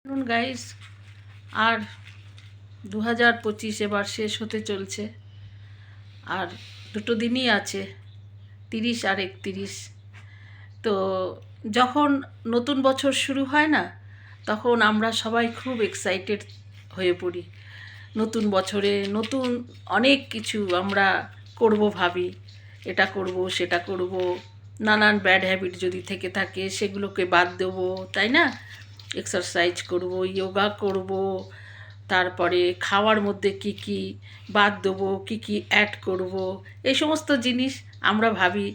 শুনুন গাইস, আর 2025 এবার শেষ হতে চলছে। আর দুটো দিনই আছে, 30 আর 31। তো যখন নতুন বছর শুরু হয় না, তখন আমরা সবাই খুব এক্সাইটেড হয়ে পড়ি। নতুন বছরে নতুন অনেক কিছু আমরা করব ভাবি, এটা করব সেটা করব, নানান ব্যাড হ্যাবিট যদি থেকে থাকে সেগুলোকে বাদ দেবো, তাই না? এক্সারসাইজ করব, যোগা করব, তারপরে খাওয়ার মধ্যে কি কি বাদ দেবো, কি কি অ্যাড করব, এই সমস্ত জিনিস আমরা ভাবি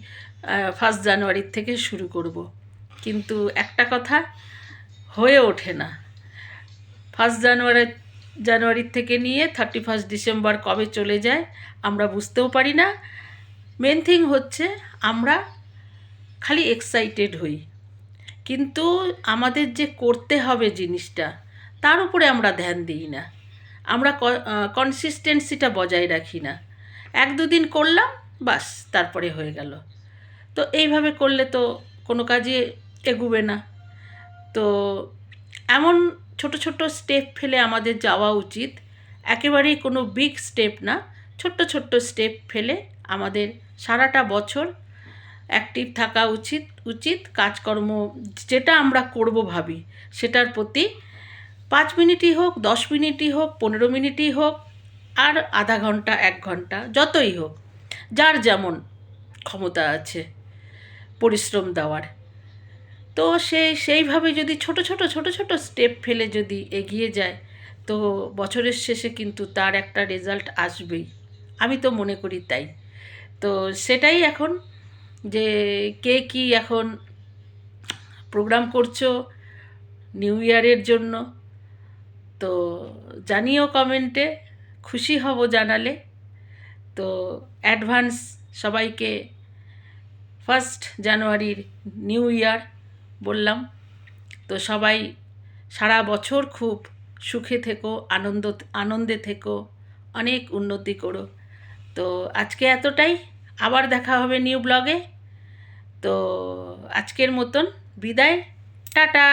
1 জানুয়ারির থেকে শুরু করব। কিন্তু একটা কথা হয়ে ওঠে না। 1 জানুয়ারির থেকে নিয়ে 31 ডিসেম্বর কবে চলে যায় আমরা বুঝতেও পারি না। মেন থিং হচ্ছে আমরা খালি এক্সাইটেড হই, কিন্তু আমাদের যে করতে হবে জিনিসটা তার উপরে আমরা ধ্যান দিই না। আমরা কনসিস্টেন্সিটা বজায় রাখি না। 1-2 দিন করলাম, বাস, তারপরে হয়ে গেল। তো এইভাবে করলে তো কোনো কাজে এগুবে না। তো এমন ছোট ছোট স্টেপ ফেলে আমাদের যাওয়া উচিত। একেবারেই কোনো বিগ স্টেপ না, ছোট্ট ছোট্ট স্টেপ ফেলে আমাদের সারাটা বছর অ্যাক্টিভ থাকা উচিত। কাজকর্ম যেটা আমরা করব ভাবি সেটার প্রতি 5 মিনিটই হোক, 10 মিনিটই হোক, 15 মিনিটই হোক, আর আধা ঘন্টা 1 ঘন্টা যতই হোক, যার যেমন ক্ষমতা আছে পরিশ্রম দেওয়ার। তো সেইভাবে যদি ছোট ছোট স্টেপ ফেলে যদি এগিয়ে যায়, তো বছরের শেষে কিন্তু তার একটা রেজাল্ট আসবেই। আমি তো মনে করি তাই। তো সেটাই এখন, যে কে কী এখন প্রোগ্রাম করছো নিউ ইয়ারের জন্য, তো জানিও কমেন্টে, খুশি হব জানালে। তো অ্যাডভান্স সবাইকে 1 জানুয়ারির নিউ ইয়ার বললাম। তো সবাই সারা বছর খুব সুখে থেকো, আনন্দে থেকো, অনেক উন্নতি করো। তো আজকে এতটাই, আবার দেখা হবে নিউ ব্লগে। তো আজকের মতন বিদায়, টাটা।